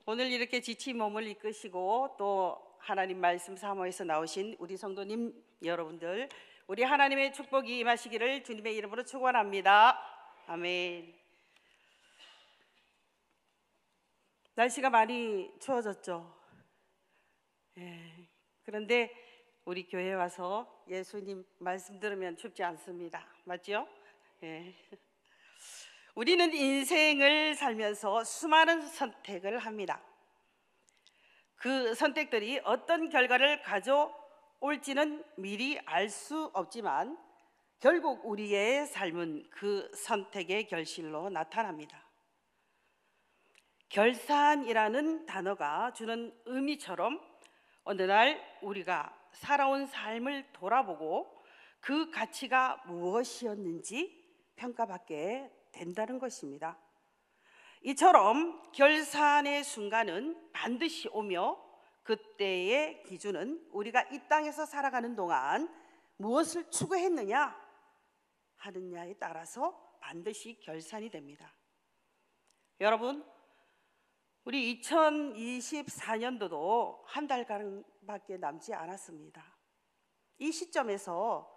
오늘 이렇게 지친 몸을 이끄시고 또 하나님 말씀 사모에서 나오신 우리 성도님 여러분들, 우리 하나님의 축복이 임하시기를 주님의 이름으로 축원합니다. 아멘. 날씨가 많이 추워졌죠. 그런데 우리 교회에 와서 예수님 말씀 들으면 춥지 않습니다. 맞죠? 우리는 인생을 살면서 수많은 선택을 합니다. 그 선택들이 어떤 결과를 가져올지는 미리 알 수 없지만 결국 우리의 삶은 그 선택의 결실로 나타납니다. 결산이라는 단어가 주는 의미처럼 어느 날 우리가 살아온 삶을 돌아보고 그 가치가 무엇이었는지 평가받게 된다는 것입니다. 이처럼 결산의 순간은 반드시 오며 그때의 기준은 우리가 이 땅에서 살아가는 동안 무엇을 추구했느냐 하느냐에 따라서 반드시 결산이 됩니다. 여러분, 우리 2024년도도 한 달간밖에 남지 않았습니다. 이 시점에서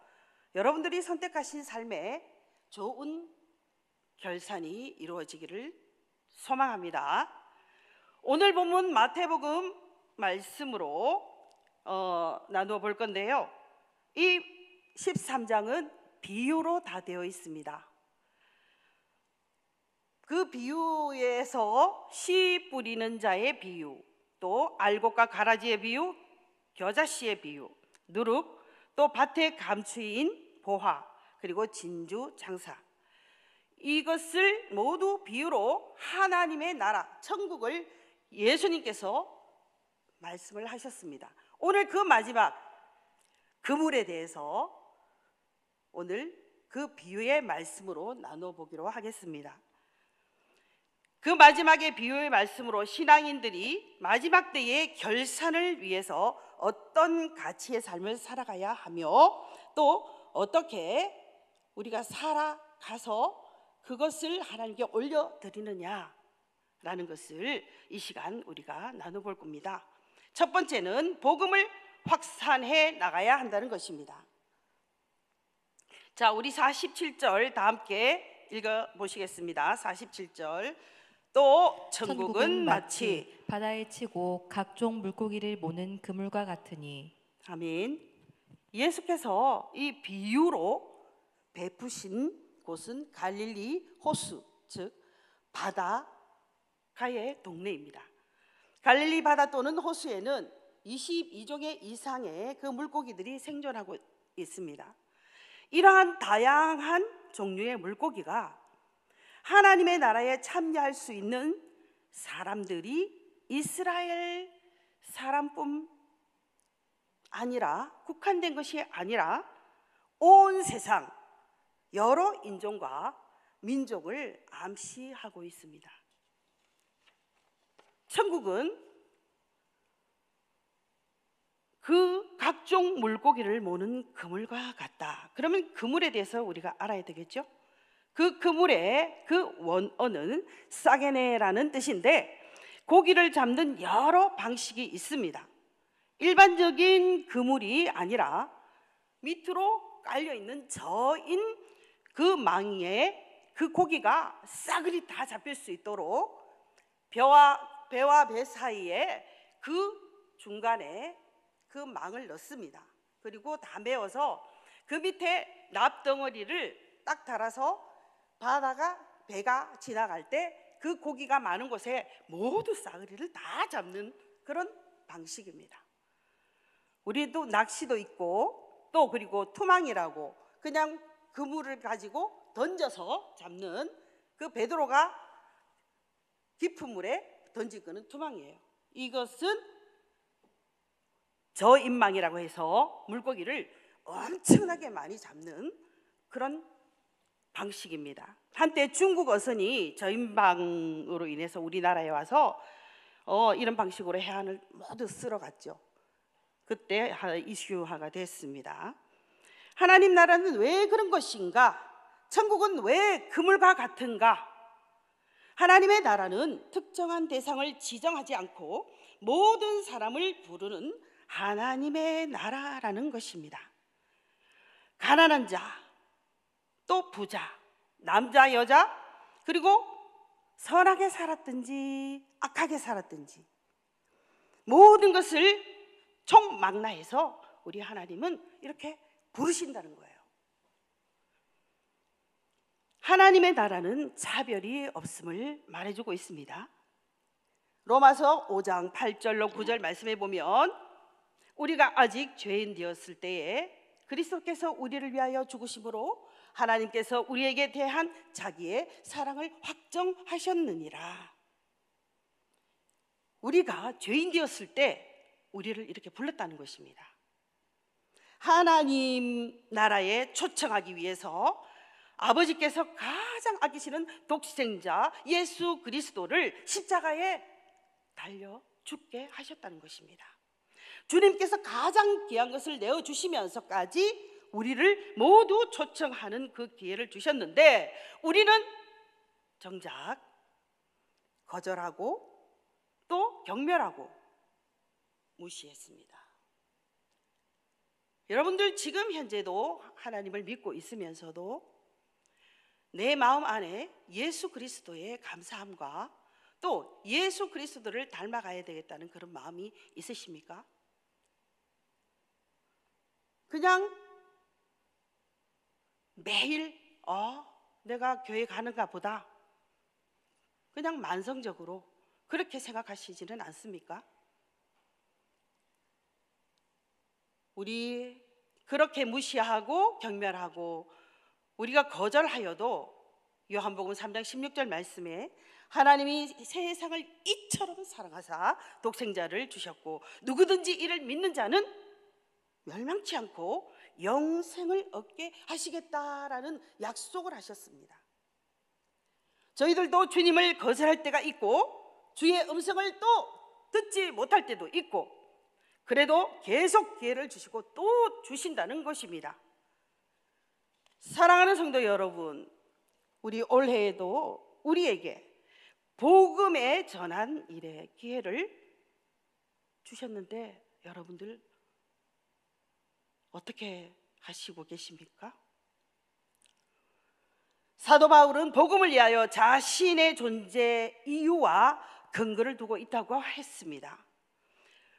여러분들이 선택하신 삶에 좋은 결산이 이루어지기를 소망합니다. 오늘 본문 마태복음 말씀으로 나누어 볼 건데요, 이 13장은 비유로 다 되어 있습니다. 그 비유에서 씨 뿌리는 자의 비유, 또 알곡과 가라지의 비유, 겨자씨의 비유, 누룩, 또 밭의 감추인 보화, 그리고 진주 장사, 이것을 모두 비유로 하나님의 나라, 천국을 예수님께서 말씀을 하셨습니다. 오늘 그 마지막 그물에 대해서 오늘 그 비유의 말씀으로 나눠 보기로 하겠습니다. 그 마지막의 비유의 말씀으로 신앙인들이 마지막 때의 결산을 위해서 어떤 가치의 삶을 살아가야 하며 또 어떻게 우리가 살아가서 그것을 하나님께 올려드리느냐라는 것을 이 시간 우리가 나눠볼 겁니다. 첫 번째는 복음을 확산해 나가야 한다는 것입니다. 자, 우리 47절 다 함께 읽어보시겠습니다. 47절. 또 천국은 마치 바다에 치고 각종 물고기를 모는 그물과 같으니. 아멘. 예수께서 이 비유로 베푸신 곳은 갈릴리 호수, 즉 바다가의 동네입니다. 갈릴리 바다 또는 호수에는 22종의 이상의 그 물고기들이 생존하고 있습니다. 이러한 다양한 종류의 물고기가 하나님의 나라에 참여할 수 있는 사람들이 이스라엘 사람뿐 아니라, 국한된 것이 아니라 온 세상 여러 인종과 민족을 암시하고 있습니다. 천국은 그 각종 물고기를 모는 그물과 같다. 그러면 그물에 대해서 우리가 알아야 되겠죠? 그 그물의 그 원어는 사게네라는 뜻인데 고기를 잡는 여러 방식이 있습니다. 일반적인 그물이 아니라 밑으로 깔려있는 저인 그 망에 그 고기가 싸그리 다 잡힐 수 있도록 배와 배 사이에 그 중간에 그 망을 넣습니다. 그리고 다 메워서 그 밑에 납덩어리를 딱 달아서 바다가 배가 지나갈 때 그 고기가 많은 곳에 모두 싸그리를 다 잡는 그런 방식입니다. 우리도 낚시도 있고 또 그리고 투망이라고 그냥 그물을 가지고 던져서 잡는, 그 베드로가 깊은 물에 던질 거는 투망이에요. 이것은 저인망이라고 해서 물고기를 엄청나게 많이 잡는 그런 방식입니다. 한때 중국 어선이 저인방으로 인해서 우리나라에 와서 이런 방식으로 해안을 모두 쓸어갔죠. 그때 이슈화가 됐습니다. 하나님 나라는 왜 그런 것인가? 천국은 왜 그물과 같은가? 하나님의 나라는 특정한 대상을 지정하지 않고 모든 사람을 부르는 하나님의 나라라는 것입니다. 가난한 자, 또 부자, 남자, 여자, 그리고 선하게 살았든지 악하게 살았든지 모든 것을 총망라해서 우리 하나님은 이렇게 부르신다는 거예요. 하나님의 나라는 차별이 없음을 말해주고 있습니다. 로마서 5장 8절로 9절 말씀해 보면 우리가 아직 죄인 되었을 때에 그리스도께서 우리를 위하여 죽으심으로 하나님께서 우리에게 대한 자기의 사랑을 확정하셨느니라. 우리가 죄인 되었을 때 우리를 이렇게 불렀다는 것입니다. 하나님 나라에 초청하기 위해서 아버지께서 가장 아끼시는 독생자 예수 그리스도를 십자가에 달려 죽게 하셨다는 것입니다. 주님께서 가장 귀한 것을 내어주시면서까지 우리를 모두 초청하는 그 기회를 주셨는데 우리는 정작 거절하고 또 경멸하고 무시했습니다. 여러분들 지금 현재도 하나님을 믿고 있으면서도 내 마음 안에 예수 그리스도의 감사함과 또 예수 그리스도를 닮아가야 되겠다는 그런 마음이 있으십니까? 그냥 매일 내가 교회 가는가 보다 그냥 만성적으로 그렇게 생각하시지는 않습니까? 우리 그렇게 무시하고 경멸하고 우리가 거절하여도 요한복음 3장 16절 말씀에 하나님이 세상을 이처럼 사랑하사 독생자를 주셨고 누구든지 이를 믿는 자는 멸망치 않고 영생을 얻게 하시겠다라는 약속을 하셨습니다. 저희들도 주님을 거절할 때가 있고 주의 음성을 또 듣지 못할 때도 있고 그래도 계속 기회를 주시고 또 주신다는 것입니다. 사랑하는 성도 여러분, 우리 올해에도 우리에게 복음에 전한 일의 기회를 주셨는데 여러분들 어떻게 하시고 계십니까? 사도 바울은 복음을 위하여 자신의 존재 이유와 근거를 두고 있다고 했습니다.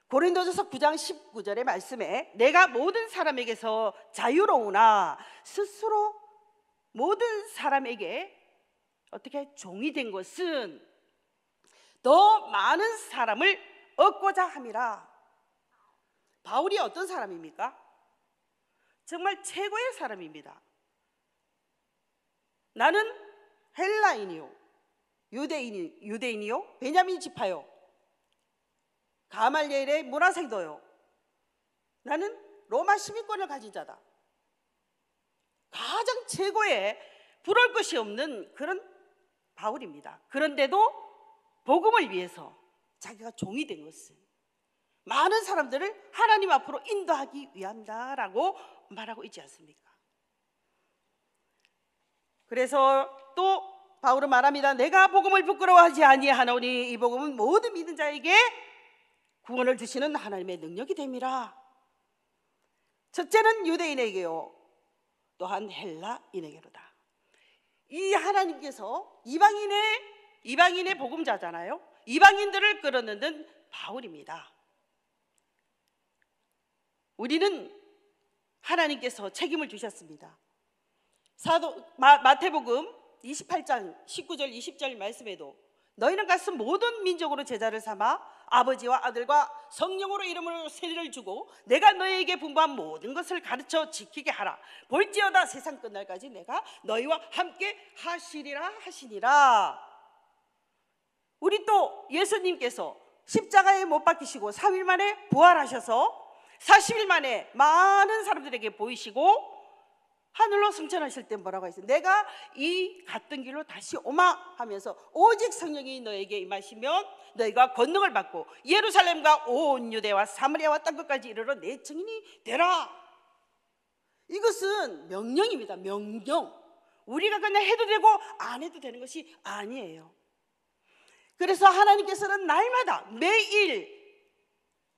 고린도전서 9장 19절의 말씀에 내가 모든 사람에게서 자유로우나 스스로 모든 사람에게 어떻게 종이 된 것은 더 많은 사람을 얻고자 함이라. 바울이 어떤 사람입니까? 정말 최고의 사람입니다. 나는 헬라인이요 유대인이요 베냐민 지파요 가말리엘의 문화생도요 나는 로마 시민권을 가진 자다. 가장 최고의 부러울 것이 없는 그런 바울입니다. 그런데도 복음을 위해서 자기가 종이 된 것은 많은 사람들을 하나님 앞으로 인도하기 위함이다라고 말하고 있지 않습니까? 그래서 또 바울은 말합니다. 내가 복음을 부끄러워하지 아니하노니 이 복음은 모든 믿는 자에게 구원을 주시는 하나님의 능력이 됨이라. 첫째는 유대인에게요 또한 헬라인에게로다. 이 하나님께서 이방인의 복음자잖아요. 이방인들을 끌어넣는 바울입니다. 우리는 하나님께서 책임을 주셨습니다. 마태복음 28장 19절 20절 말씀에도 너희는 가서 모든 민족으로 제자를 삼아 아버지와 아들과 성령으로 이름으로 세례를 주고 내가 너희에게 분부한 모든 것을 가르쳐 지키게 하라. 볼지어다 세상 끝날까지 내가 너희와 함께 하시리라 하시니라. 우리 또 예수님께서 십자가에 못 박히시고 3일 만에 부활하셔서 40일 만에 많은 사람들에게 보이시고 하늘로 승천하실 때 뭐라고 했어요? 내가 이 갔던 길로 다시 오마 하면서 오직 성령이 너에게 임하시면 너희가 권능을 받고 예루살렘과 온 유대와 사마리아와 땅끝까지 이르러 내 증인이 되라. 이것은 명령입니다. 명령. 우리가 그냥 해도 되고 안 해도 되는 것이 아니에요. 그래서 하나님께서는 날마다 매일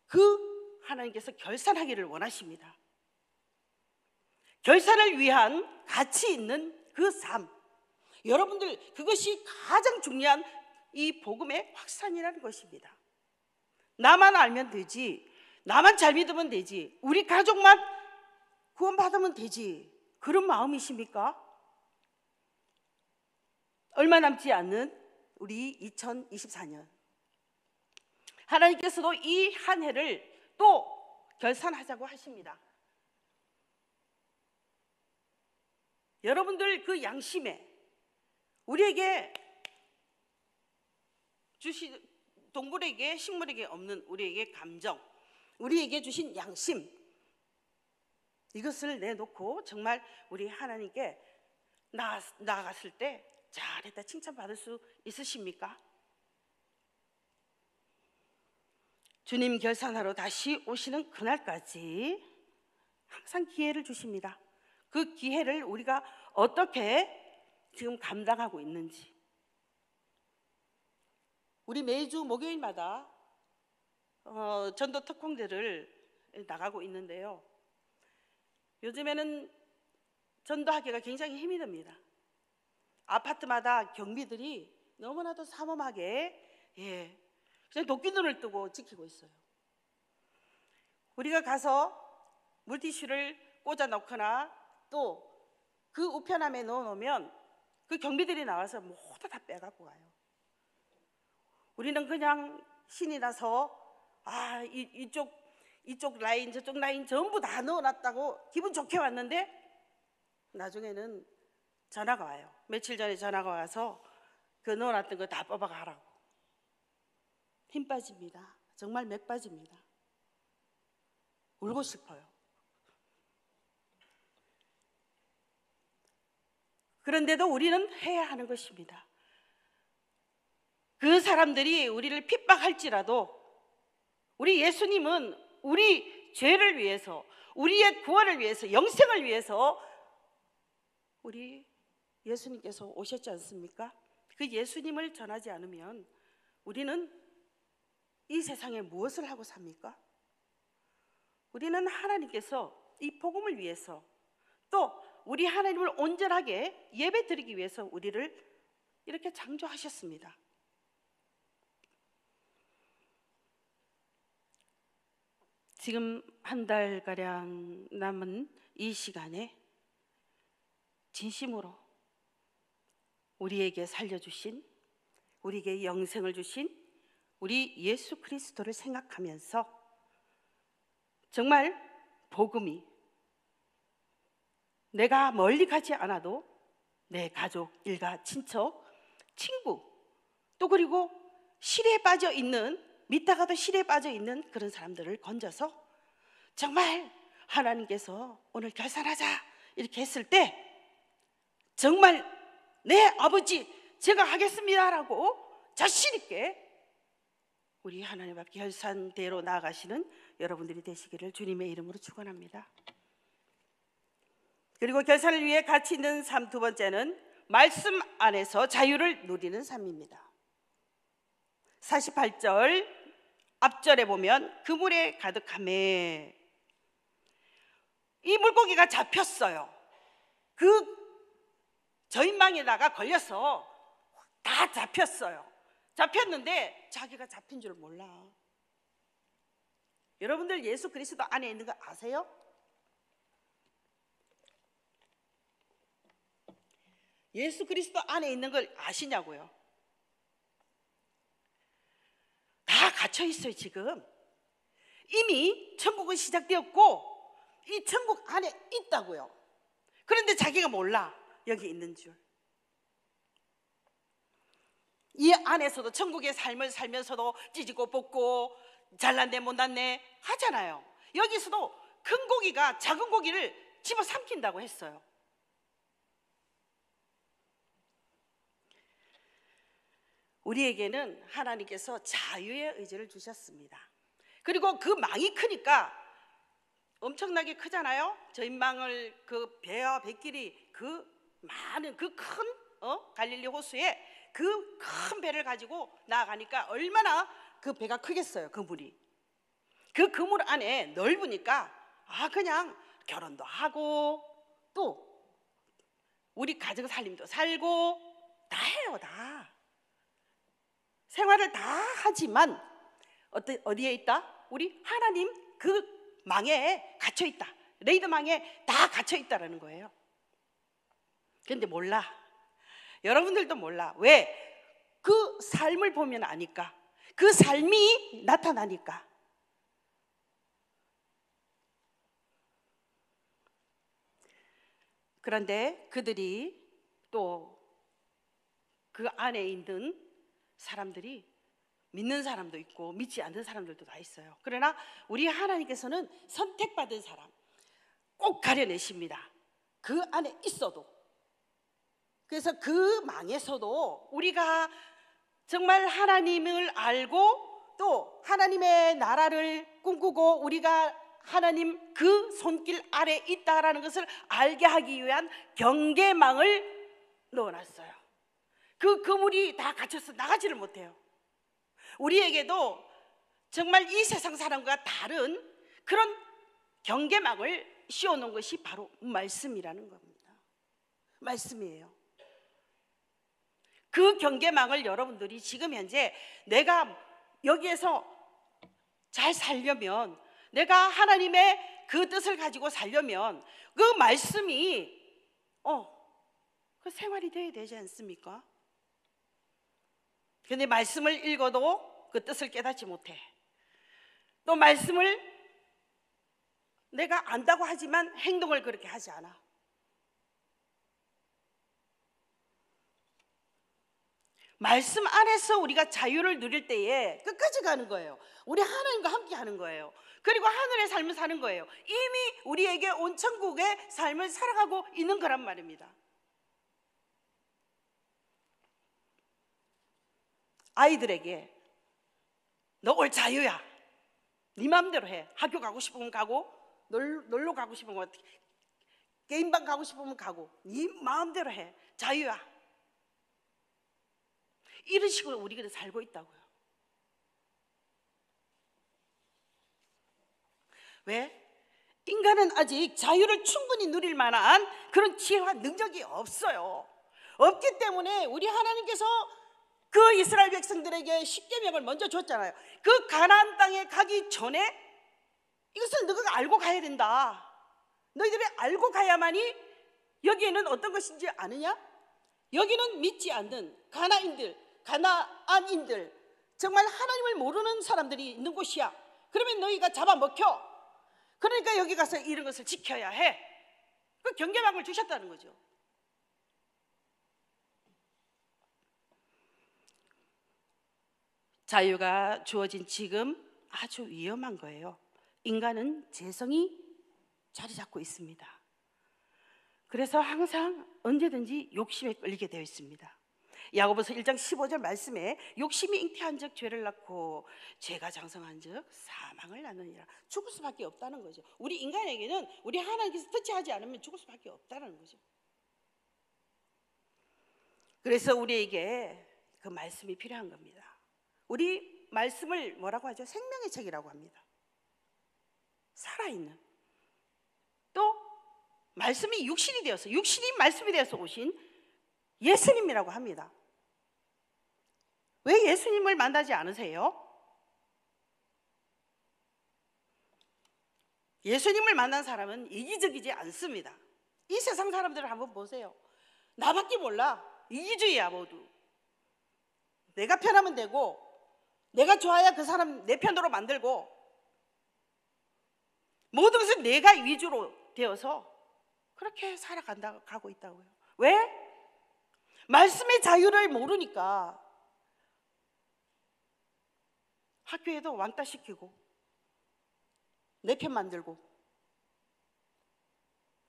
그 하나님께서 결산하기를 원하십니다. 결산을 위한 가치 있는 그 삶, 여러분들 그것이 가장 중요한 이 복음의 확산이라는 것입니다. 나만 알면 되지, 나만 잘 믿으면 되지, 우리 가족만 구원받으면 되지, 그런 마음이십니까? 얼마 남지 않는 우리 2024년, 하나님께서도 이 한 해를 또 결산하자고 하십니다. 여러분들 그 양심에 우리에게 주신, 동물에게 식물에게 없는 우리에게 감정, 우리에게 주신 양심, 이것을 내놓고 정말 우리 하나님께 나아갔을 때 잘했다 칭찬받을 수 있으십니까? 주님 결산하러 다시 오시는 그날까지 항상 기회를 주십니다. 그 기회를 우리가 어떻게 지금 감당하고 있는지. 우리 매주 목요일마다 전도 특공대를 나가고 있는데요, 요즘에는 전도하기가 굉장히 힘이 듭니다. 아파트마다 경비들이 너무나도 삼엄하게 그냥 도끼눈을 뜨고 지키고 있어요. 우리가 가서 물티슈를 꽂아 넣거나 또 그 우편함에 넣어 놓으면 그 경비들이 나와서 모두 다 빼갖고 가요. 우리는 그냥 신이 나서 이쪽 라인 저쪽 라인 전부 다 넣어놨다고 기분 좋게 왔는데 나중에는 전화가 와요. 며칠 전에 전화가 와서 그 넣어놨던 거 다 뽑아가라고. 힘 빠집니다. 정말 맥 빠집니다. 울고 싶어요. 그런데도 우리는 해야 하는 것입니다. 그 사람들이 우리를 핍박할지라도 우리 예수님은 우리 죄를 위해서, 우리의 구원을 위해서, 영생을 위해서 우리 예수님께서 오셨지 않습니까? 그 예수님을 전하지 않으면 우리는 이 세상에 무엇을 하고 삽니까? 우리는 하나님께서 이 복음을 위해서, 또 우리 하나님을 온전하게 예배 드리기 위해서 우리를 이렇게 창조하셨습니다. 지금 한 달가량 남은 이 시간에 진심으로 우리에게 살려주신, 우리에게 영생을 주신 우리 예수 그리스도를 생각하면서 정말 복음이 내가 멀리 가지 않아도 내 가족, 일가, 친척, 친구, 또 그리고 실에 빠져 있는, 믿다가도 실에 빠져 있는 그런 사람들을 건져서 정말 하나님께서 오늘 결산하자 이렇게 했을 때 정말 네 아버지 제가 하겠습니다라고 자신 있게 우리 하나님 앞에 결산대로 나아가시는 여러분들이 되시기를 주님의 이름으로 축원합니다. 그리고 결산을 위해 가치 있는 삶 두 번째는 말씀 안에서 자유를 누리는 삶입니다. 48절 앞절에 보면 그물에 가득하매, 이 물고기가 잡혔어요. 그 저인망에다가 걸려서 다 잡혔어요. 잡혔는데 자기가 잡힌 줄 몰라. 여러분들 예수 그리스도 안에 있는 거 아세요? 예수 그리스도 안에 있는 걸 아시냐고요? 다 갇혀 있어요. 지금 이미 천국은 시작되었고 이 천국 안에 있다고요. 그런데 자기가 몰라 여기 있는 줄. 이 안에서도 천국의 삶을 살면서도 찢고 볶고 잘났네 못났네 하잖아요. 여기서도 큰 고기가 작은 고기를 집어삼킨다고 했어요. 우리에게는 하나님께서 자유의 의지를 주셨습니다. 그리고 그 망이 크니까 엄청나게 크잖아요. 저인망을 그 배와 배끼리 그 많은 그 큰 갈릴리 호수에 그 큰 배를 가지고 나아가니까 얼마나 그 배가 크겠어요. 그물이. 그 그물 안에 넓으니까 그냥 결혼도 하고 또 우리 가정 살림도 살고 다 해요. 다 생활을 다 하지만 어디에 있다? 우리 하나님 그 망에 갇혀 있다. 레이더망에 다 갇혀 있다라는 거예요. 그런데 몰라. 여러분들도 몰라. 왜? 그 삶을 보면 아니까. 그 삶이 나타나니까. 그런데 그들이 또 그 안에 있는 사람들이 믿는 사람도 있고 믿지 않는 사람들도 다 있어요. 그러나 우리 하나님께서는 선택받은 사람 꼭 가려내십니다. 그 안에 있어도. 그래서 그 망에서도 우리가 정말 하나님을 알고 또 하나님의 나라를 꿈꾸고 우리가 하나님 그 손길 아래 있다라는 것을 알게 하기 위한 경계망을 넣어놨어요. 그 그물이 다 갇혀서 나가지를 못해요. 우리에게도 정말 이 세상 사람과 다른 그런 경계망을 씌워놓은 것이 바로 말씀이라는 겁니다. 말씀이에요. 그 경계망을 여러분들이 지금 현재 내가 여기에서 잘 살려면, 내가 하나님의 그 뜻을 가지고 살려면 그 말씀이 그 생활이 되어야 되지 않습니까? 그런데 말씀을 읽어도 그 뜻을 깨닫지 못해. 또 말씀을 내가 안다고 하지만 행동을 그렇게 하지 않아. 말씀 안에서 우리가 자유를 누릴 때에 끝까지 가는 거예요. 우리 하나님과 함께 하는 거예요. 그리고 하늘의 삶을 사는 거예요. 이미 우리에게 온 천국의 삶을 살아가고 있는 거란 말입니다. 아이들에게 너 올 자유야. 네 마음대로 해. 학교 가고 싶으면 가고, 놀러 가고 싶으면 게임방 가고 싶으면 가고, 네 마음대로 해. 자유야. 이런 식으로 우리가 살고 있다고요. 왜? 인간은 아직 자유를 충분히 누릴 만한 그런 지혜와 능력이 없어요. 없기 때문에 우리 하나님께서 그 이스라엘 백성들에게 십계명을 먼저 줬잖아요. 그 가나안 땅에 가기 전에 이것을 너희가 알고 가야 된다. 너희들이 알고 가야만이 여기에는 어떤 것인지 아느냐? 여기는 믿지 않는 가나안인들, 정말 하나님을 모르는 사람들이 있는 곳이야. 그러면 너희가 잡아먹혀. 그러니까 여기 가서 이런 것을 지켜야 해. 그 경계망을 주셨다는 거죠. 자유가 주어진 지금 아주 위험한 거예요. 인간은 재성이 자리 잡고 있습니다. 그래서 항상 언제든지 욕심에 끌리게 되어 있습니다. 야고보서 1장 15절 말씀에 욕심이 잉태한 즉 죄를 낳고 죄가 장성한 즉 사망을 낳느니라. 죽을 수밖에 없다는 거죠. 우리 인간에게는 우리 하나님께서 터치하지 않으면 죽을 수밖에 없다는 거죠. 그래서 우리에게 그 말씀이 필요한 겁니다. 우리 말씀을 뭐라고 하죠? 생명의 책이라고 합니다. 살아있는. 또 말씀이 육신이 되어서, 육신이 말씀이 되어서 오신 예수님이라고 합니다. 왜 예수님을 만나지 않으세요? 예수님을 만난 사람은 이기적이지 않습니다. 이 세상 사람들을 한번 보세요. 나밖에 몰라. 이기주의야 모두. 내가 편하면 되고, 내가 좋아야 그 사람 내 편으로 만들고, 모든 것을 내가 위주로 되어서 그렇게 살아가고 있다고요. 왜? 말씀의 자유를 모르니까 학교에도 왕따 시키고 내 편 만들고.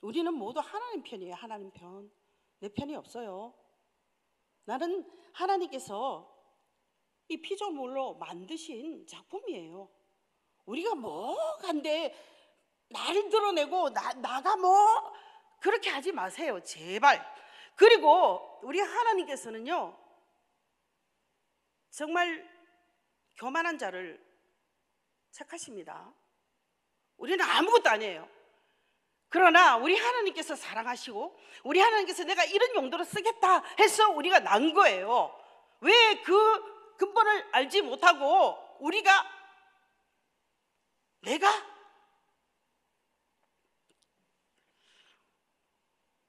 우리는 모두 하나님 편이에요. 하나님 편. 내 편이 없어요. 나는 하나님께서 이 피조물로 만드신 작품이에요. 우리가 뭐간데 나를 드러내고 나가 뭐 그렇게 하지 마세요. 제발. 그리고 우리 하나님께서는요, 정말 교만한 자를 책하십니다. 우리는 아무것도 아니에요. 그러나 우리 하나님께서 사랑하시고 우리 하나님께서 내가 이런 용도로 쓰겠다 해서 우리가 난 거예요. 왜 그 근본을 알지 못하고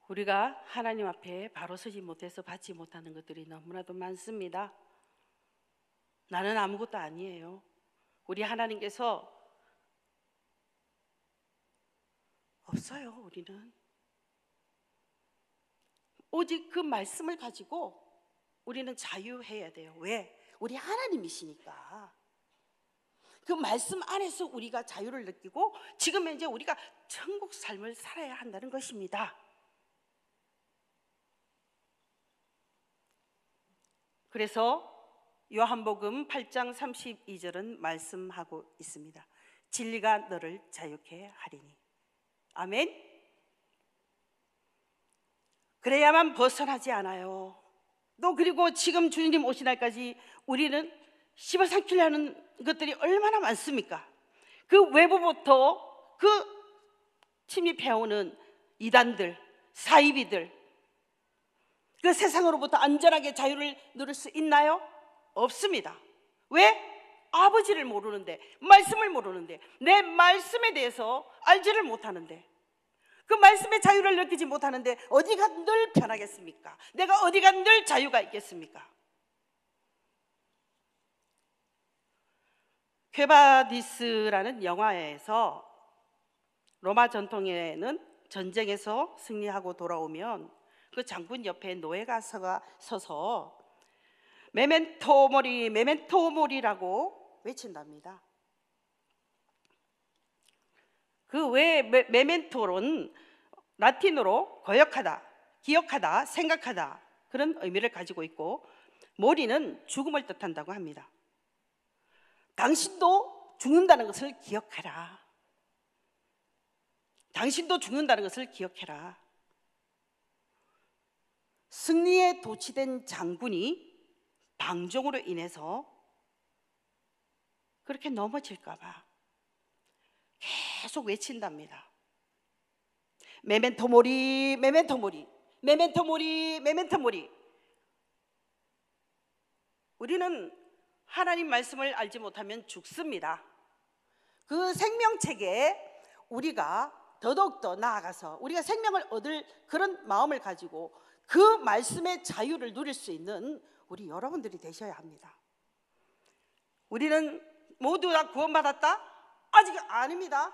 우리가 하나님 앞에 바로 서지 못해서 받지 못하는 것들이 너무나도 많습니다. 나는 아무것도 아니에요. 우리 하나님께서 없어요. 우리는 오직 그 말씀을 가지고 우리는 자유해야 돼요. 왜? 우리 하나님이시니까. 그 말씀 안에서 우리가 자유를 느끼고 지금 현재 우리가 천국 삶을 살아야 한다는 것입니다. 그래서 요한복음 8장 32절은 말씀하고 있습니다. 진리가 너를 자유케 하리니. 아멘. 그래야만 벗어나지 않아요. 또 그리고 지금 주님 오신 날까지 우리는 씹어삼키려 하는 것들이 얼마나 많습니까? 그 외부부터 그 침입해오는 이단들, 사이비들, 그 세상으로부터 안전하게 자유를 누릴 수 있나요? 없습니다. 왜? 아버지를 모르는데, 말씀을 모르는데, 내 말씀에 대해서 알지를 못하는데, 그 말씀의 자유를 느끼지 못하는데 어디가 늘 편하겠습니까? 내가 어디가 늘 자유가 있겠습니까? 퀘바디스라는 영화에서 로마 전통에는 전쟁에서 승리하고 돌아오면 그 장군 옆에 노예가 서서 메멘토 모리, 메멘토 모리라고 외친답니다. 그 외 메멘토는 라틴어로 거역하다, 기억하다, 생각하다 그런 의미를 가지고 있고, 모리는 죽음을 뜻한다고 합니다. 당신도 죽는다는 것을 기억하라. 당신도 죽는다는 것을 기억해라. 승리에 도취된 장군이 방종으로 인해서 그렇게 넘어질까 봐 계속 외친답니다. 메멘토 모리, 메멘토 모리, 메멘토 모리, 메멘토 모리. 우리는 하나님 말씀을 알지 못하면 죽습니다. 그 생명책에 우리가 더더욱더 나아가서 우리가 생명을 얻을 그런 마음을 가지고 그 말씀의 자유를 누릴 수 있는 우리 여러분들이 되셔야 합니다. 우리는 모두 다 구원받았다? 아직 아닙니다.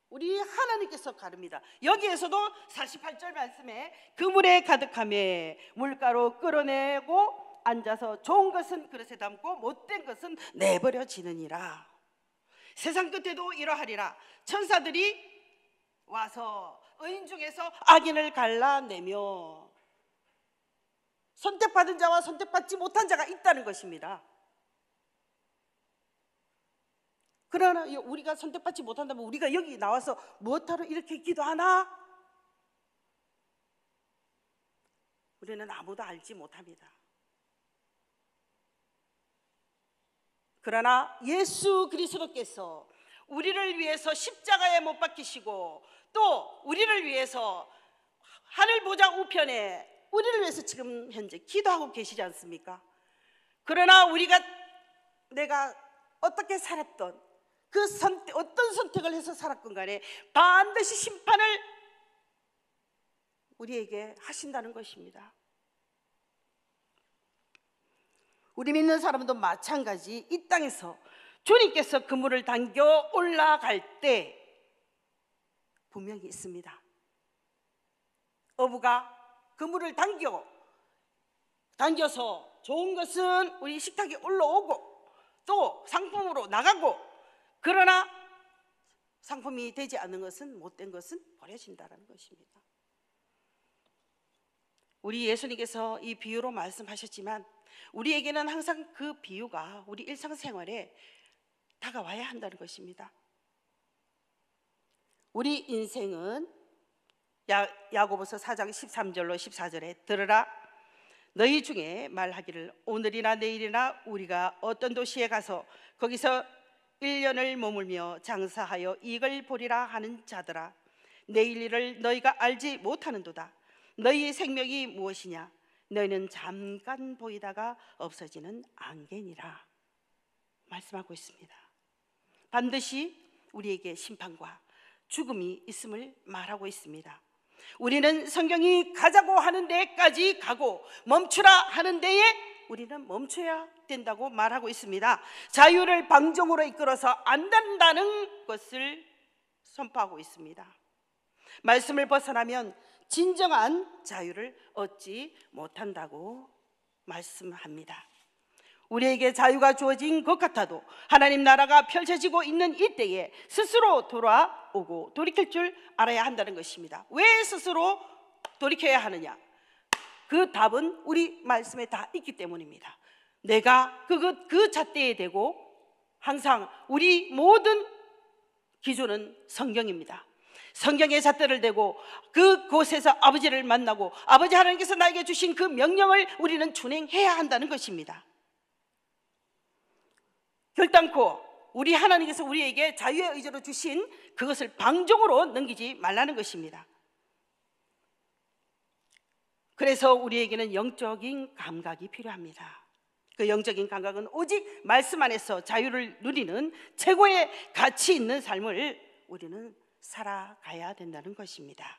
우리 하나님께서 가릅니다. 여기에서도 48절 말씀에 그물에 가득하며 물가로 끌어내고 앉아서 좋은 것은 그릇에 담고 못된 것은 내버려지느니라. 세상 끝에도 이러하리라. 천사들이 와서 의인 중에서 악인을 갈라내며 선택받은 자와 선택받지 못한 자가 있다는 것입니다. 그러나 우리가 선택받지 못한다면 우리가 여기 나와서 무엇하러 이렇게 기도하나? 우리는 아무도 알지 못합니다. 그러나 예수 그리스도께서 우리를 위해서 십자가에 못 박히시고 또 우리를 위해서 하늘 보좌 우편에 우리를 위해서 지금 현재 기도하고 계시지 않습니까? 그러나 내가 어떻게 살았던 어떤 선택을 해서 살았건 간에 반드시 심판을 우리에게 하신다는 것입니다. 우리 믿는 사람도 마찬가지 이 땅에서 주님께서 그물을 당겨 올라갈 때 분명히 있습니다. 어부가 그물을 당겨서 좋은 것은 우리 식탁에 올라오고 또 상품으로 나가고, 그러나 상품이 되지 않는 것은, 못된 것은 버려진다는 것입니다. 우리 예수님께서 이 비유로 말씀하셨지만 우리에게는 항상 그 비유가 우리 일상생활에 다가와야 한다는 것입니다. 우리 인생은 야고보서 4장 13절로 14절에 들으라, 너희 중에 말하기를 오늘이나 내일이나 우리가 어떤 도시에 가서 거기서 1년을 머물며 장사하여 이익을 보리라 하는 자들아, 내일 일을 너희가 알지 못하는도다. 너희의 생명이 무엇이냐? 너희는 잠깐 보이다가 없어지는 안개니라 말씀하고 있습니다. 반드시 우리에게 심판과 죽음이 있음을 말하고 있습니다. 우리는 성경이 가자고 하는 데까지 가고 멈추라 하는 데에 우리는 멈춰야 된다고 말하고 있습니다. 자유를 방종으로 이끌어서 안 된다는 것을 선포하고 있습니다. 말씀을 벗어나면 진정한 자유를 얻지 못한다고 말씀합니다. 우리에게 자유가 주어진 것 같아도 하나님 나라가 펼쳐지고 있는 이때에 스스로 돌아오고 돌이킬 줄 알아야 한다는 것입니다. 왜 스스로 돌이켜야 하느냐? 그 답은 우리 말씀에 다 있기 때문입니다. 내가 그 잣대에 대고 항상 우리 모든 기준은 성경입니다. 성경의 잣대를 대고 그곳에서 아버지를 만나고 아버지 하나님께서 나에게 주신 그 명령을 우리는 준행해야 한다는 것입니다. 결단코 우리 하나님께서 우리에게 자유의 의지로 주신 그것을 방종으로 넘기지 말라는 것입니다. 그래서 우리에게는 영적인 감각이 필요합니다. 그 영적인 감각은 오직 말씀 안에서 자유를 누리는 최고의 가치 있는 삶을 우리는 살아가야 된다는 것입니다.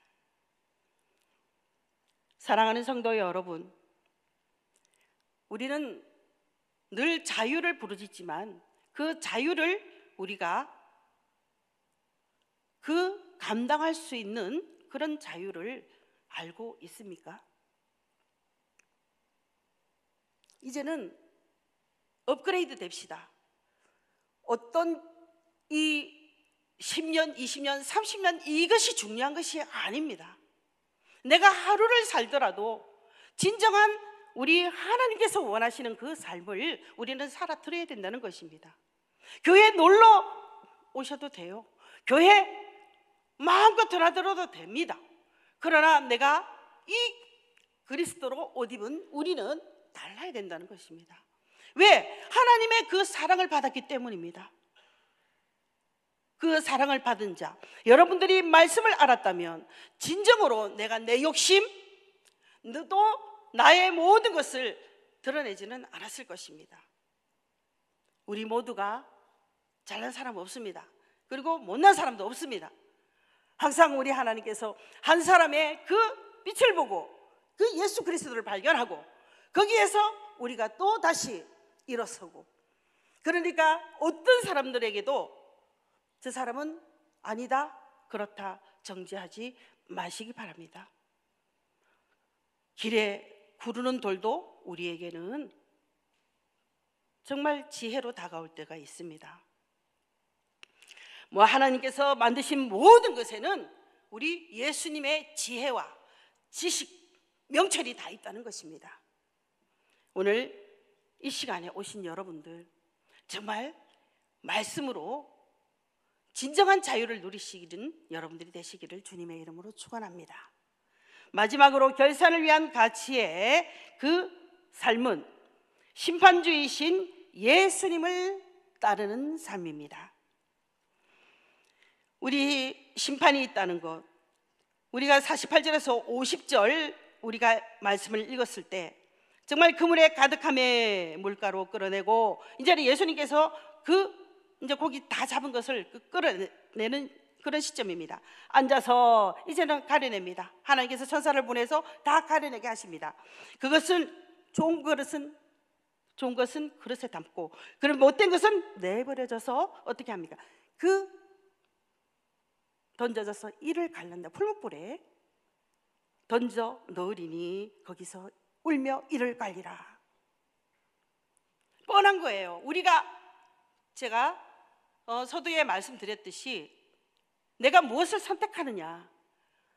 사랑하는 성도 여러분, 우리는 늘 자유를 부르짖지만 그 자유를 우리가 감당할 수 있는 그런 자유를 알고 있습니까? 이제는 업그레이드 됩시다. 어떤 이 10년, 20년, 30년 이것이 중요한 것이 아닙니다. 내가 하루를 살더라도 진정한 우리 하나님께서 원하시는 그 삶을 우리는 살아드려야 된다는 것입니다. 교회 놀러 오셔도 돼요. 교회 마음껏 드나들어도 됩니다. 그러나 내가 이 그리스도로 옷 입은 우리는 달라야 된다는 것입니다. 왜? 하나님의 그 사랑을 받았기 때문입니다. 그 사랑을 받은 자, 여러분들이 말씀을 알았다면 진정으로 내가 내 욕심, 또 나의 모든 것을 드러내지는 않았을 것입니다. 우리 모두가 잘난 사람 없습니다. 그리고 못난 사람도 없습니다. 항상 우리 하나님께서 한 사람의 그 빛을 보고 그 예수 그리스도를 발견하고 거기에서 우리가 또 다시 일어서고, 그러니까 어떤 사람들에게도 저 사람은 아니다, 그렇다 정죄하지 마시기 바랍니다. 길에 구르는 돌도 우리에게는 정말 지혜로 다가올 때가 있습니다. 하나님께서 만드신 모든 것에는 우리 예수님의 지혜와 지식, 명철이 다 있다는 것입니다. 오늘 이 시간에 오신 여러분들 정말 말씀으로 진정한 자유를 누리시는 여러분들이 되시기를 주님의 이름으로 축원합니다. 마지막으로 결산을 위한 가치의 그 삶은 심판주이신 예수님을 따르는 삶입니다. 우리 심판이 있다는 것, 우리가 48절에서 50절 우리가 말씀을 읽었을 때 정말 그물에 가득함의 물가로 끌어내고 이제는 예수님께서 이제 고기 다 잡은 것을 끌어내는 그런 시점입니다. 앉아서 이제는 가려냅니다. 하나님께서 천사를 보내서 다 가려내게 하십니다. 그것은 좋은 것은 그릇에 담고, 그럼 못된 것은 내버려져서 어떻게 합니까? 던져져서 이를 갈란다. 풀무불에 던져 넣으리니 거기서 울며 이를 갈리라. 뻔한 거예요. 제가 서두에 말씀드렸듯이 내가 무엇을 선택하느냐,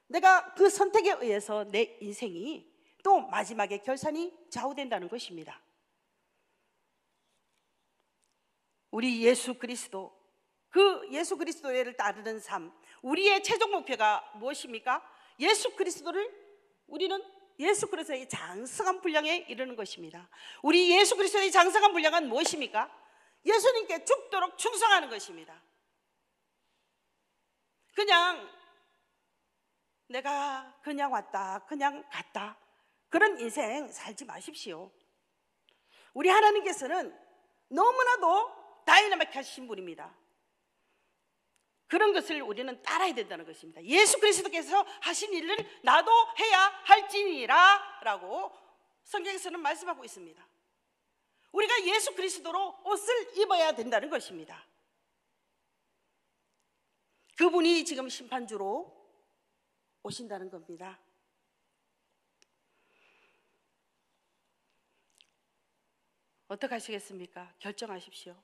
내가 그 선택에 의해서 내 인생이 또 마지막에 결산이 좌우된다는 것입니다. 우리 예수 그리스도, 그 예수 그리스도를 따르는 삶, 우리의 최종 목표가 무엇입니까? 예수 그리스도를 우리는 예수 그리스도의 장성한 분량에 이르는 것입니다. 우리 예수 그리스도의 장성한 분량은 무엇입니까? 예수님께 죽도록 충성하는 것입니다. 그냥 내가 그냥 왔다 그냥 갔다 그런 인생 살지 마십시오. 우리 하나님께서는 너무나도 다이나믹하신 분입니다. 그런 것을 우리는 따라야 된다는 것입니다. 예수 그리스도께서 하신 일을 나도 해야 할지니라 라고 성경에서는 말씀하고 있습니다. 우리가 예수 그리스도로 옷을 입어야 된다는 것입니다. 그분이 지금 심판주로 오신다는 겁니다. 어떻게 하시겠습니까? 결정하십시오.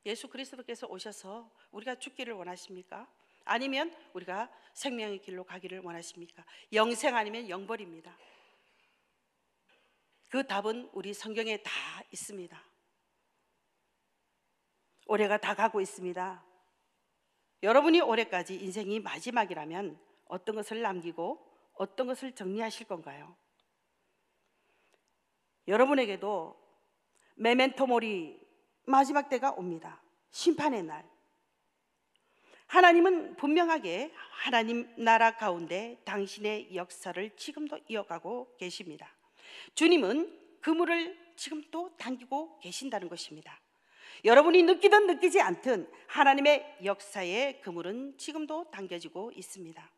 예수 그리스도께서 오셔서 우리가 죽기를 원하십니까? 아니면 우리가 생명의 길로 가기를 원하십니까? 영생 아니면 영벌입니다. 그 답은 우리 성경에 다 있습니다. 올해가 다 가고 있습니다. 여러분이 올해까지 인생이 마지막이라면 어떤 것을 남기고 어떤 것을 정리하실 건가요? 여러분에게도 메멘토 모리, 마지막 때가 옵니다. 심판의 날. 하나님은 분명하게 하나님 나라 가운데 당신의 역사를 지금도 이어가고 계십니다. 주님은 그물을 지금도 당기고 계신다는 것입니다. 여러분이 느끼든 느끼지 않든 하나님의 역사의 그물은 지금도 당겨지고 있습니다.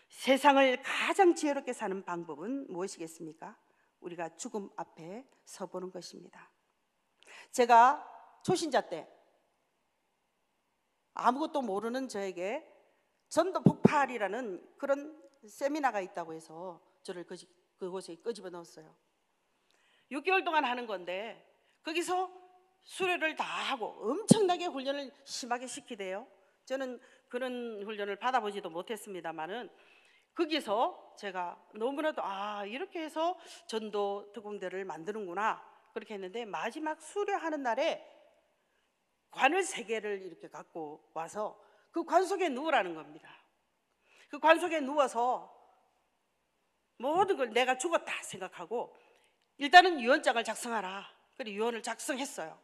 세상을 가장 지혜롭게 사는 방법은 무엇이겠습니까? 우리가 죽음 앞에 서보는 것입니다. 제가 초신자 때 아무것도 모르는 저에게 전도 폭발이라는 그런 세미나가 있다고 해서 저를 그곳에 끄집어 넣었어요. 6개월 동안 하는 건데 거기서 수료를 다 하고 엄청나게 훈련을 심하게 시키대요. 저는 그런 훈련을 받아보지도 못했습니다만은 거기서 제가 너무나도 이렇게 해서 전도 특공대를 만드는구나 그렇게 했는데, 마지막 수료하는 날에 관을 3개를 이렇게 갖고 와서 그 관 속에 누우라는 겁니다. 그 관 속에 누워서 모든 걸 내가 죽었다 생각하고 일단은 유언장을 작성하라. 그래 유언을 작성했어요.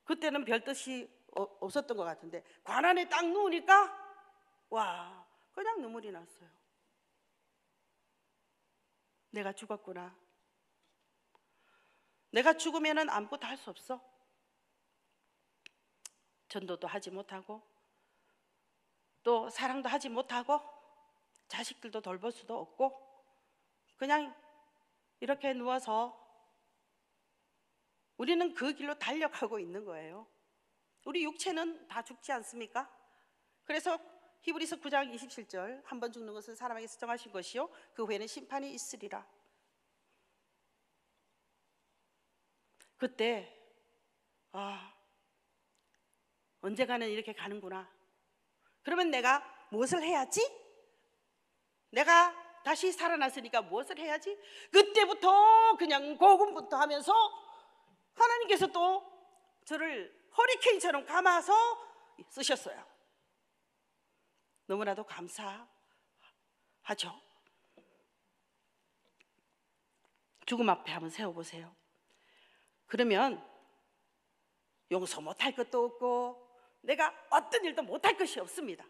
그때는 별 뜻이 없었던 것 같은데 관 안에 딱 누우니까 와, 그냥 눈물이 났어요. 내가 죽었구나. 내가 죽으면 아무것도 할 수 없어. 전도도 하지 못하고 또 사랑도 하지 못하고 자식들도 돌볼 수도 없고 그냥 이렇게 누워서 우리는 그 길로 달려가고 있는 거예요. 우리 육체는 다 죽지 않습니까? 그래서 히브리서 9장 27절 한 번 죽는 것은 사람에게서 정하신 것이요 그 후에는 심판이 있으리라. 그때 언젠가는 이렇게 가는구나. 그러면 내가 무엇을 해야지? 내가 다시 살아났으니까 무엇을 해야지? 그때부터 그냥 고군부터 하면서 하나님께서 또 저를 허리케인처럼 감아서 쓰셨어요. 너무나도 감사하죠. 죽음 앞에 한번 세워보세요. 그러면 용서 못할 것도 없고 내가 어떤 일도 못할 것이 없습니다.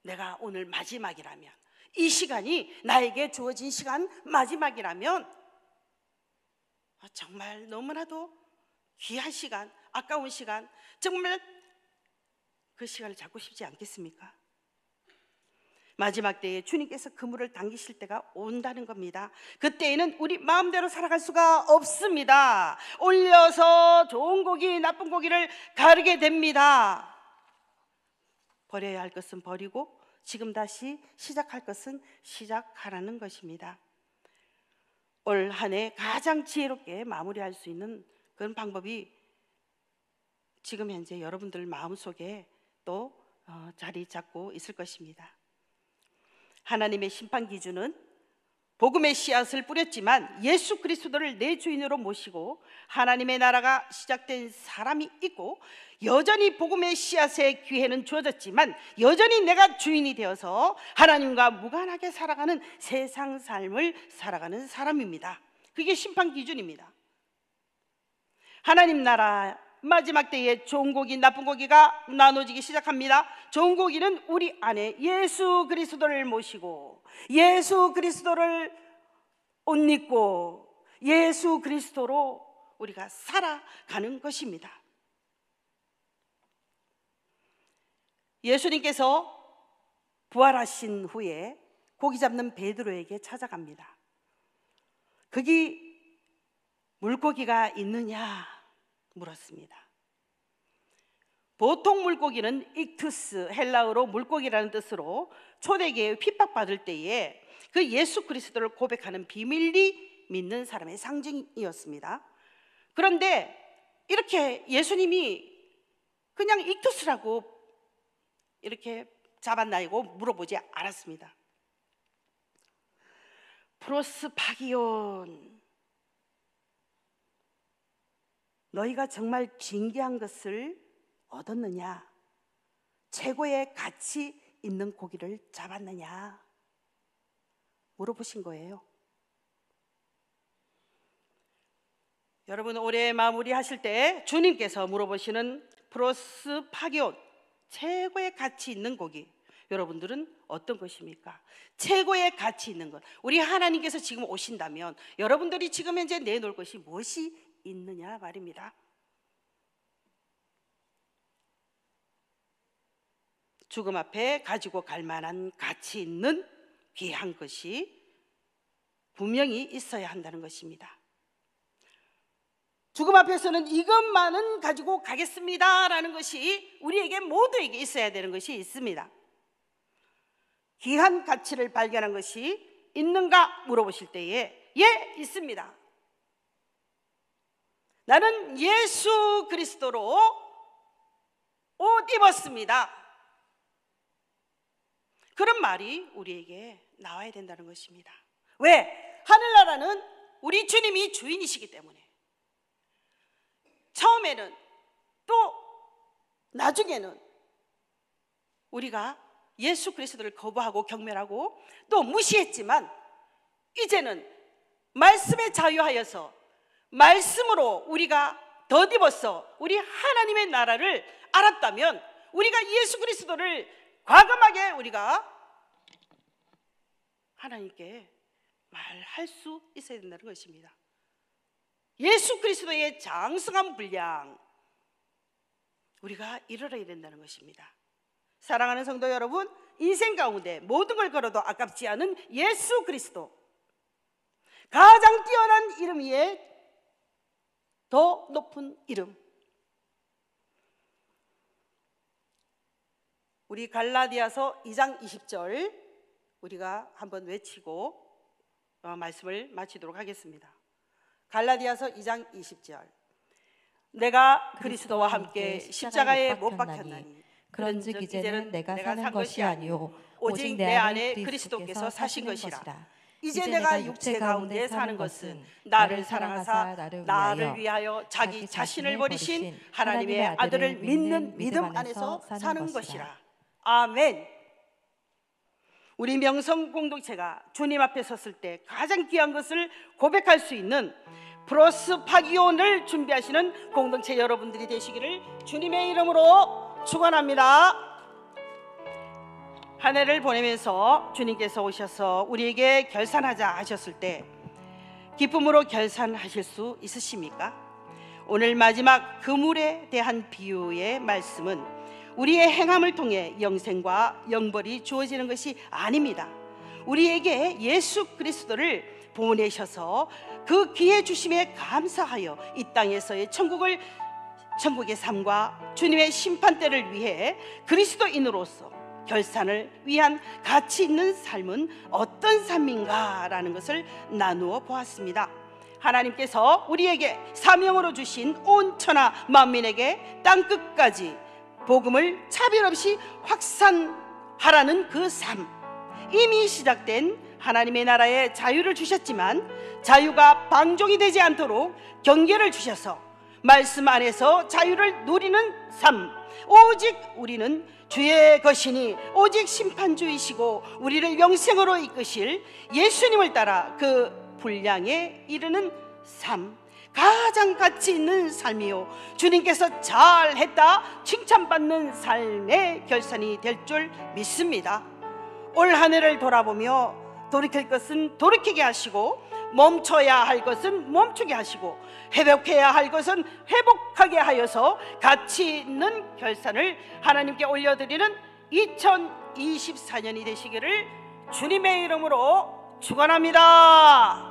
내가 오늘 마지막이라면, 이 시간이 나에게 주어진 시간 마지막이라면 정말 너무나도 귀한 시간, 아까운 시간, 정말 그 시간을 잡고 싶지 않겠습니까? 마지막 때에 주님께서 그물을 당기실 때가 온다는 겁니다. 그때에는 우리 마음대로 살아갈 수가 없습니다. 올려서 좋은 고기, 나쁜 고기를 가르게 됩니다. 버려야 할 것은 버리고 지금 다시 시작할 것은 시작하라는 것입니다. 올 한 해 가장 지혜롭게 마무리할 수 있는 그런 방법이 지금 현재 여러분들 마음속에 또 자리 잡고 있을 것입니다. 하나님의 심판 기준은 복음의 씨앗을 뿌렸지만 예수 그리스도를 내 주인으로 모시고 하나님의 나라가 시작된 사람이 있고, 여전히 복음의 씨앗의 기회는 주어졌지만 여전히 내가 주인이 되어서 하나님과 무관하게 살아가는 세상 삶을 살아가는 사람입니다. 그게 심판 기준입니다. 하나님 나라 마지막 때에 좋은 고기, 나쁜 고기가 나눠지기 시작합니다. 좋은 고기는 우리 안에 예수 그리스도를 모시고 예수 그리스도를 옷 입고 예수 그리스도로 우리가 살아가는 것입니다. 예수님께서 부활하신 후에 고기 잡는 베드로에게 찾아갑니다. 거기 물고기가 있느냐 물었습니다. 보통 물고기는 익투스, 헬라어로 물고기라는 뜻으로 초대교회에 핍박받을 때에 그 예수 그리스도를 고백하는 비밀리 믿는 사람의 상징이었습니다. 그런데 이렇게 예수님이 그냥 익투스라고 이렇게 잡았나이고 물어보지 않았습니다. 프로스파기온, 너희가 정말 진귀한 것을 얻었느냐? 최고의 가치 있는 고기를 잡았느냐? 물어보신 거예요. 여러분, 올해 마무리하실 때 주님께서 물어보시는 프로스파기온, 최고의 가치 있는 고기, 여러분들은 어떤 것입니까? 최고의 가치 있는 것, 우리 하나님께서 지금 오신다면 여러분들이 지금 현재 내놓을 것이 무엇이 있느냐 말입니다. 죽음 앞에 가지고 갈 만한 가치 있는 귀한 것이 분명히 있어야 한다는 것입니다. 죽음 앞에서는 이것만은 가지고 가겠습니다 라는 것이 우리에게 모두에게 있어야 되는 것이 있습니다. 귀한 가치를 발견한 것이 있는가 물어보실 때에 예, 있습니다. 나는 예수 그리스도로 옷 입었습니다. 그런 말이 우리에게 나와야 된다는 것입니다. 왜? 하늘나라는 우리 주님이 주인이시기 때문에. 처음에는 또 나중에는 우리가 예수 그리스도를 거부하고 경멸하고 또 무시했지만 이제는 말씀에 자유하여서 말씀으로 우리가 덧입어서 우리 하나님의 나라를 알았다면 우리가 예수 그리스도를 과감하게 우리가 하나님께 말할 수 있어야 된다는 것입니다. 예수 그리스도의 장성한 분량 우리가 이뤄야 된다는 것입니다. 사랑하는 성도 여러분, 인생 가운데 모든 걸 걸어도 아깝지 않은 예수 그리스도, 가장 뛰어난 이름 위에 더 높은 이름, 우리 갈라디아서 2장 20절 우리가 한번 외치고 말씀을 마치도록 하겠습니다. 갈라디아서 2장 20절, 내가 그리스도와 함께 십자가에 못 박혔나니 그런즉 이제는 내가 사는 것이 아니요 오직 내 안에 그리스도께서 사시는 것이라. 이제 내가 육체 가운데 사는 것은 나를 사랑하사 나를 위하여 자기 자신을 버리신 하나님의 아들을 믿는 믿음 안에서 사는 것이라. 아멘. 우리 명성 공동체가 주님 앞에 섰을 때 가장 귀한 것을 고백할 수 있는 프로스파기온을 준비하시는 공동체 여러분들이 되시기를 주님의 이름으로 축원합니다. 한 해를 보내면서 주님께서 오셔서 우리에게 결산하자 하셨을 때 기쁨으로 결산하실 수 있으십니까? 오늘 마지막 그물에 대한 비유의 말씀은 우리의 행함을 통해 영생과 영벌이 주어지는 것이 아닙니다. 우리에게 예수 그리스도를 보내셔서 그 기회 주심에 감사하여 이 땅에서의 천국의 삶과 주님의 심판대를 위해 그리스도인으로서 결산을 위한 가치 있는 삶은 어떤 삶인가라는 것을 나누어 보았습니다. 하나님께서 우리에게 사명으로 주신 온 천하 만민에게 땅끝까지 복음을 차별 없이 확산하라는 그 삶, 이미 시작된 하나님의 나라에 자유를 주셨지만 자유가 방종이 되지 않도록 경계를 주셔서 말씀 안에서 자유를 누리는 삶, 오직 우리는 주의 것이니 오직 심판주이시고 우리를 영생으로 이끄실 예수님을 따라 그 분량에 이르는 삶, 가장 가치 있는 삶이요 주님께서 잘했다 칭찬받는 삶의 결산이 될 줄 믿습니다. 올 한 해를 돌아보며 돌이킬 것은 돌이키게 하시고 멈춰야 할 것은 멈추게 하시고 회복해야 할 것은 회복하게 하여서 가치 있는 결산을 하나님께 올려드리는 2024년이 되시기를 주님의 이름으로 축원합니다.